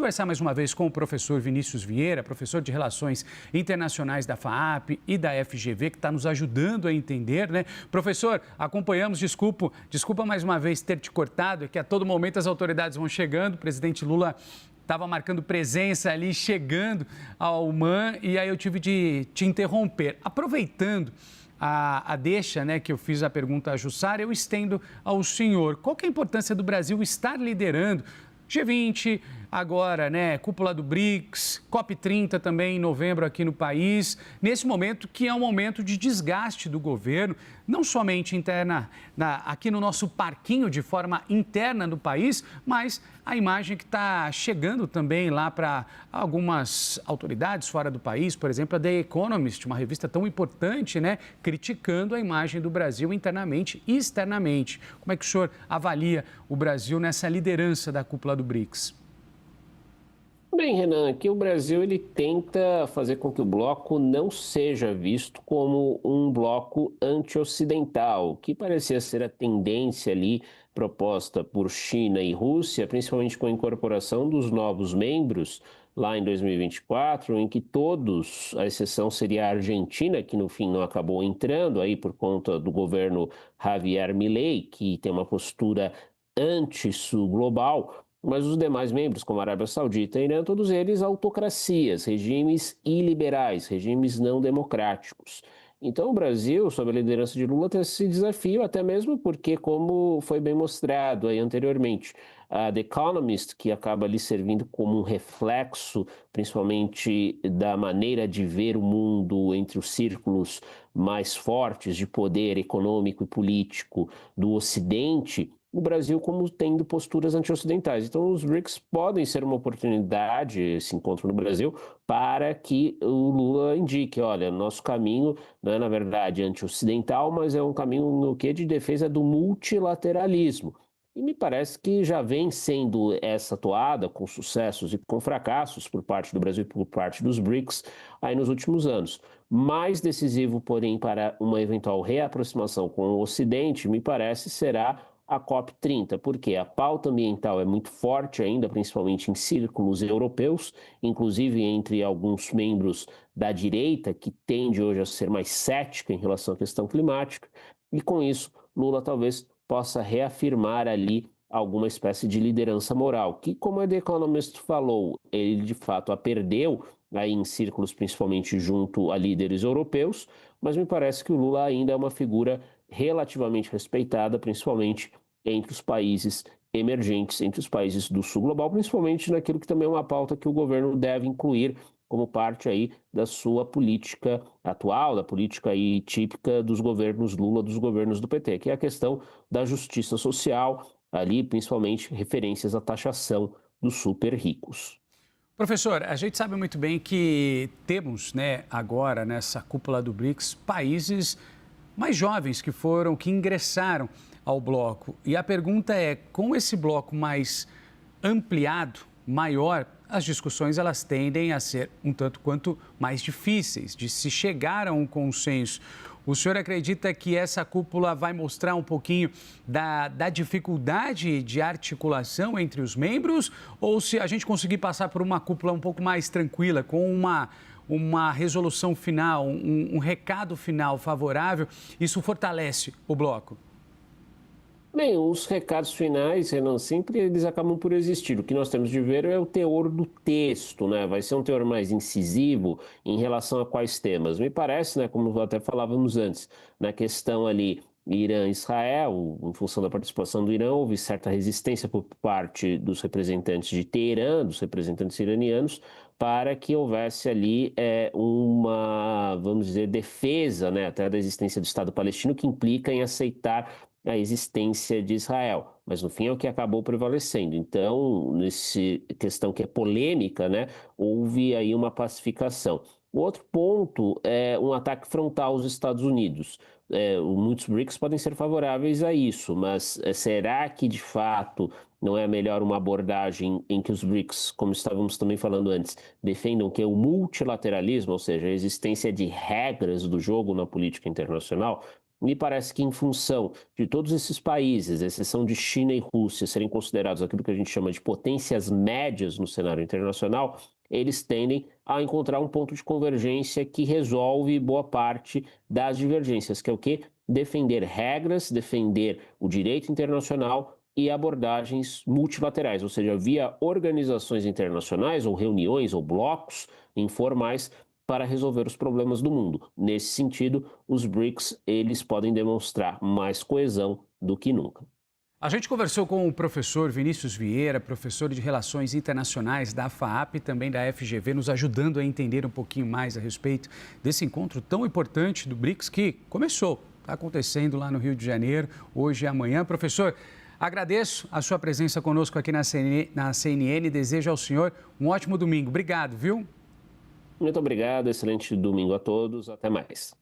conversar mais uma vez com o professor Vinícius Vieira, professor de Relações Internacionais da FAAP e da FGV, que está nos ajudando a entender, né? Professor, acompanhamos, desculpa mais uma vez ter te cortado, é que a todo momento as autoridades vão chegando, o presidente Lula estava marcando presença ali, chegando ao MAN, e aí eu tive de te interromper. Aproveitando a deixa, né, que eu fiz a pergunta a Jussara, eu estendo ao senhor. Qual que é a importância do Brasil estar liderando G20, agora, né, cúpula do BRICS, COP30 também em novembro aqui no país, nesse momento que é um momento de desgaste do governo, não somente aqui no nosso parquinho de forma interna do país, mas a imagem que está chegando também lá para algumas autoridades fora do país, por exemplo, a The Economist, uma revista tão importante, né, criticando a imagem do Brasil internamente e externamente. Como é que o senhor avalia o Brasil nessa liderança da cúpula do BRICS? Bem, Renan, aqui o Brasil ele tenta fazer com que o bloco não seja visto como um bloco anti-ocidental, que parecia ser a tendência ali proposta por China e Rússia, principalmente com a incorporação dos novos membros lá em 2024, em que todos, a exceção seria a Argentina, que no fim não acabou entrando aí por conta do governo Javier Milei, que tem uma postura anti-sul global. Mas os demais membros, como a Arábia Saudita e Irã, todos eles autocracias, regimes iliberais, regimes não democráticos. Então, o Brasil, sob a liderança de Lula, tem esse desafio, até mesmo porque, como foi bem mostrado aí anteriormente, a The Economist, que acaba ali servindo como um reflexo, principalmente da maneira de ver o mundo entre os círculos mais fortes de poder econômico e político do Ocidente, o Brasil como tendo posturas anti-ocidentais. Então, os BRICS podem ser uma oportunidade, esse encontro no Brasil, para que o Lula indique, olha, nosso caminho não é, na verdade, anti-ocidental, mas é um caminho no que de defesa do multilateralismo. E me parece que já vem sendo essa toada, com sucessos e com fracassos por parte do Brasil e por parte dos BRICS, aí nos últimos anos. Mais decisivo, porém, para uma eventual reaproximação com o Ocidente, me parece, será a COP30, porque a pauta ambiental é muito forte ainda, principalmente em círculos europeus, inclusive entre alguns membros da direita, que tende hoje a ser mais cética em relação à questão climática, e com isso Lula talvez possa reafirmar ali alguma espécie de liderança moral, que, como a The Economist falou, ele de fato a perdeu aí em círculos, principalmente junto a líderes europeus, mas me parece que o Lula ainda é uma figura relativamente respeitada, principalmente entre os países emergentes, entre os países do sul global, principalmente naquilo que também é uma pauta que o governo deve incluir como parte aí da sua política atual, da política aí típica dos governos Lula, dos governos do PT, que é a questão da justiça social, ali principalmente referências à taxação dos super ricos. Professor, a gente sabe muito bem que temos, né, agora nessa cúpula do BRICS, países mais jovens que ingressaram ao bloco. E a pergunta é, com esse bloco mais ampliado, maior, as discussões elas tendem a ser um tanto quanto mais difíceis de se chegar a um consenso. O senhor acredita que essa cúpula vai mostrar um pouquinho da dificuldade de articulação entre os membros? Ou se a gente conseguir passar por uma cúpula um pouco mais tranquila, com uma resolução final, um recado final favorável, isso fortalece o bloco? Bem, os recados finais, Renan, sempre eles acabam por existir. O que nós temos de ver é o teor do texto, né? Vai ser um teor mais incisivo em relação a quais temas? Me parece, né, como até falávamos antes, na questão ali Irã-Israel, em função da participação do Irã, houve certa resistência por parte dos representantes de Teherã, dos representantes iranianos, para que houvesse ali uma, vamos dizer, defesa, né, até da existência do Estado palestino, que implica em aceitar a existência de Israel, mas no fim é o que acabou prevalecendo. Então, nessa questão que é polêmica, né, houve aí uma pacificação. O outro ponto é um ataque frontal aos Estados Unidos. Muitos BRICS podem ser favoráveis a isso, mas será que de fato não é melhor uma abordagem em que os BRICS, como estávamos também falando antes, defendam que é o multilateralismo, ou seja, a existência de regras do jogo na política internacional? Me parece que, em função de todos esses países, à exceção de China e Rússia, serem considerados aquilo que a gente chama de potências médias no cenário internacional, eles tendem a encontrar um ponto de convergência que resolve boa parte das divergências, que é o quê? Defender regras, defender o direito internacional e abordagens multilaterais, ou seja, via organizações internacionais ou reuniões ou blocos informais para resolver os problemas do mundo. Nesse sentido, os BRICS, eles podem demonstrar mais coesão do que nunca. A gente conversou com o professor Vinícius Vieira, professor de Relações Internacionais da FAAP e também da FGV, nos ajudando a entender um pouquinho mais a respeito desse encontro tão importante do BRICS que começou, está acontecendo lá no Rio de Janeiro, hoje e amanhã. Professor, agradeço a sua presença conosco aqui na CNN e desejo ao senhor um ótimo domingo. Obrigado, viu? Muito obrigado, excelente domingo a todos, até mais.